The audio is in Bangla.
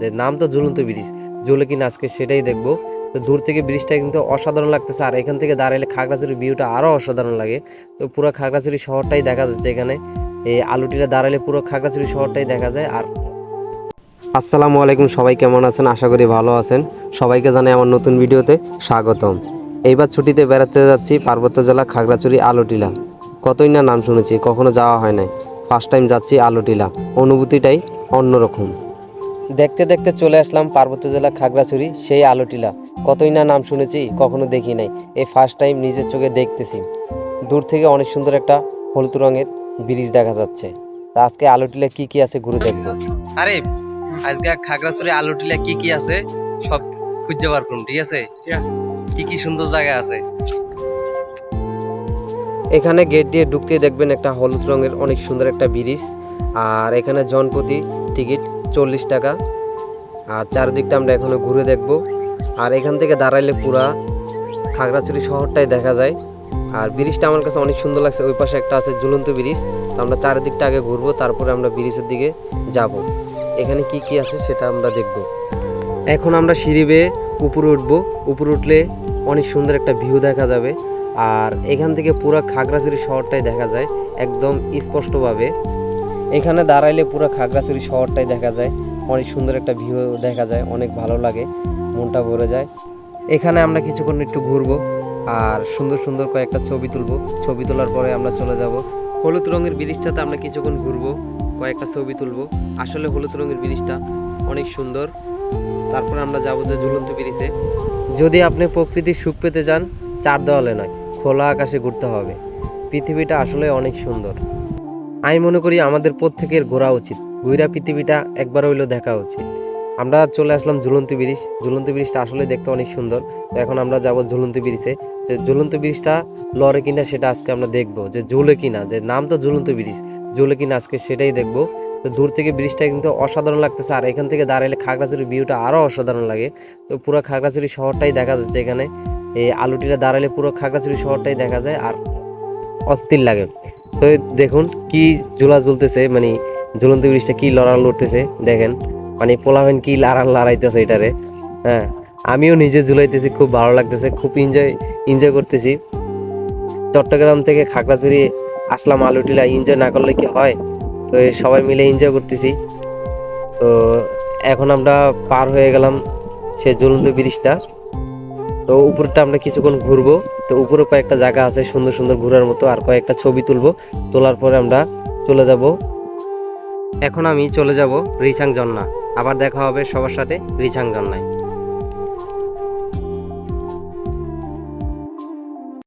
যে নাম তো ঝুলন্ত ব্রিজ, ঝুলে কিনা আজকে সেটাই দেখবো। তো দূর থেকে ব্রিজটা কিন্তু অসাধারণ লাগতেছে, আর এখান থেকে দাঁড়াইলে খাগড়াছড়ির ভিউটা আরো অসাধারণ লাগে। তো পুরো খাগড়াছড়ি শহরটাই দেখা যাচ্ছে এখানে। এই আলুটিলা দাঁড়াইলে পুরো খাগড়াছড়ি শহরটাই দেখা যায়। আর আসসালামু আলাইকুম, সবাই কেমন আছেন? আশা করি ভালো আছেন। সবাইকে জানাই আমার নতুন ভিডিওতে স্বাগতম। এইবার ছুটিতে বেড়াতে যাচ্ছি পার্বত্য জেলা খাগড়াছড়ি আলুটিলা। কতই না নাম শুনেছি, কখনো যাওয়া হয় নাই, ফার্স্ট টাইম যাচ্ছি আলুটিলা। অনুভূতিটাই অন্যরকম। দেখতে দেখতে চলে আসলাম পার্বত্য জেলা খাগড়াছড়ি সেই আলুটিলা। কতই না নাম শুনেছি, কখনো দেখি নাই, এই ফার্স্ট টাইম নিজের চোখে দেখতেছি। দূর থেকে অনেক সুন্দর একটা হলুদ রঙের ব্রিজ দেখা যাচ্ছে। তা আজকে আলুটিলা কি কি আছে ঘুরে দেখবো। আরে আজকে খাগড়াছড়ি আলুটিলা কি কি আছে সব খুঁজে বার করুন, ঠিক আছে? কি কি সুন্দর জায়গা আছে। এখানে গেট দিয়ে ঢুকতে দেখবেন একটা হলুদ রঙের অনেক সুন্দর একটা ব্রিজ। আর এখানে জনপ্রতি টিকিট 40 টাকা। আর চারিদিকটা আমরা এখনো ঘুরে দেখব। আর এখান থেকে দাঁড়াইলে পুরা খাগড়াছড়ি শহরটাই দেখা যায়। আর ব্রিজটা আমার কাছে অনেক সুন্দর লাগছে। ওই পাশে একটা আছে ঝুলন্ত ব্রিজ। তো আমরা চারিদিকটা আগে ঘুরবো, তারপরে আমরা ব্রিজের দিকে যাব। এখানে কি কি আছে সেটা আমরা দেখব। এখন আমরা সিঁড়ি বেয়ে উপরে উঠবো। উপরে উঠলে অনেক সুন্দর একটা ভিউ দেখা যাবে। আর এখান থেকে পুরো খাগড়াছড়ি শহরটাই দেখা যায় একদম স্পষ্টভাবে। এখানে দাঁড়াইলে পুরো খাগড়াছড়ি শহরটাই দেখা যায়, অনেক সুন্দর একটা ভিউ দেখা যায়, অনেক ভালো লাগে, মনটা ভরে যায়। এখানে আমরা কিছুক্ষণ একটু ঘুরবো আর সুন্দর সুন্দর কয়েকটা ছবি তুলবো। ছবি তোলার পরে আমরা চলে যাব হলুদ রঙের ব্রিজটাতে। আমরা কিছুক্ষণ ঘুরবো, কয়েকটা ছবি তুলবো। আসলে হলুদ রঙের ব্রিজটা অনেক সুন্দর। তারপরে আমরা যাবো যে ঝুলন্ত ব্রিজে। যদি আপনি প্রকৃতির সুখ পেতে চান, চার দেওয়ালে নয়, খোলা আকাশে ঘুরতে হবে। পৃথিবীটা আসলে অনেক সুন্দর। আমি মনে করি আমাদের প্রত্যেকের ঘোরা উচিত, ঘুরা পৃথিবীটা একবার হইলেও দেখা উচিত। আমরা চলে আসলাম ঝুলন্ত ব্রিজ। ঝুলন্ত ব্রিজটা আসলে দেখতে অনেক সুন্দর। তো এখন আমরা যাব ঝুলন্ত ব্রিজে। যে ঝুলন্ত ব্রিজটা লড়ে কিনা সেটা আজকে আমরা দেখব, যে ঝুলে কিনা, যে নাম তো ঝুলন্ত ব্রিজ, ঝুলে কিনা আজকে সেটাই দেখব। তো দূর থেকে ব্রিজটা কিন্তু অসাধারণ লাগতেছে, আর এখান থেকে দাঁড়াইলে খাগড়াছড়ির ভিউটা আরো অসাধারণ লাগে। তো পুরো খাগড়াছড়ি শহরটাই দেখা যাচ্ছে এখানে। এই আলুটিলা দাঁড়াইলে পুরো খাগড়াছড়ি শহরটাই দেখা যায়, আর অস্থির লাগে। তো দেখুন কি ঝুলা ঝুলতেছে, মানে ঝুলন্ত ব্রিজটা কি লড়া লড়তেছে দেখেন। মানে পোলাবেন কি লড়াইতেছে এটারে। হ্যাঁ, আমিও নিজে ঝুলাইতেছি, খুব ভালো লাগতেছে, খুব এনজয় করতেছি। চট্টগ্রাম থেকে খাগড়াছড়ি আসলাম আলুটিলা, এনজয় না করলে কি হয়? তো সবাই মিলে এনজয় করতেছি। তো এখন আমরা পার হয়ে গেলাম সে ঝুলন্ত ব্রিজটা। তো উপরটা আমরা কিছুক্ষণ ঘুরবো। তো উপরে কয়েকটা জায়গা আছে সুন্দর সুন্দর ঘোরার মতো, আর কয়েকটা ছবি তুলবো। তোলার পরে আমরা চলে যাব। এখন আমি চলে যাব রিচাং ঝর্ণা। আবার দেখা হবে সবার সাথে রিচাং ঝর্ণায়।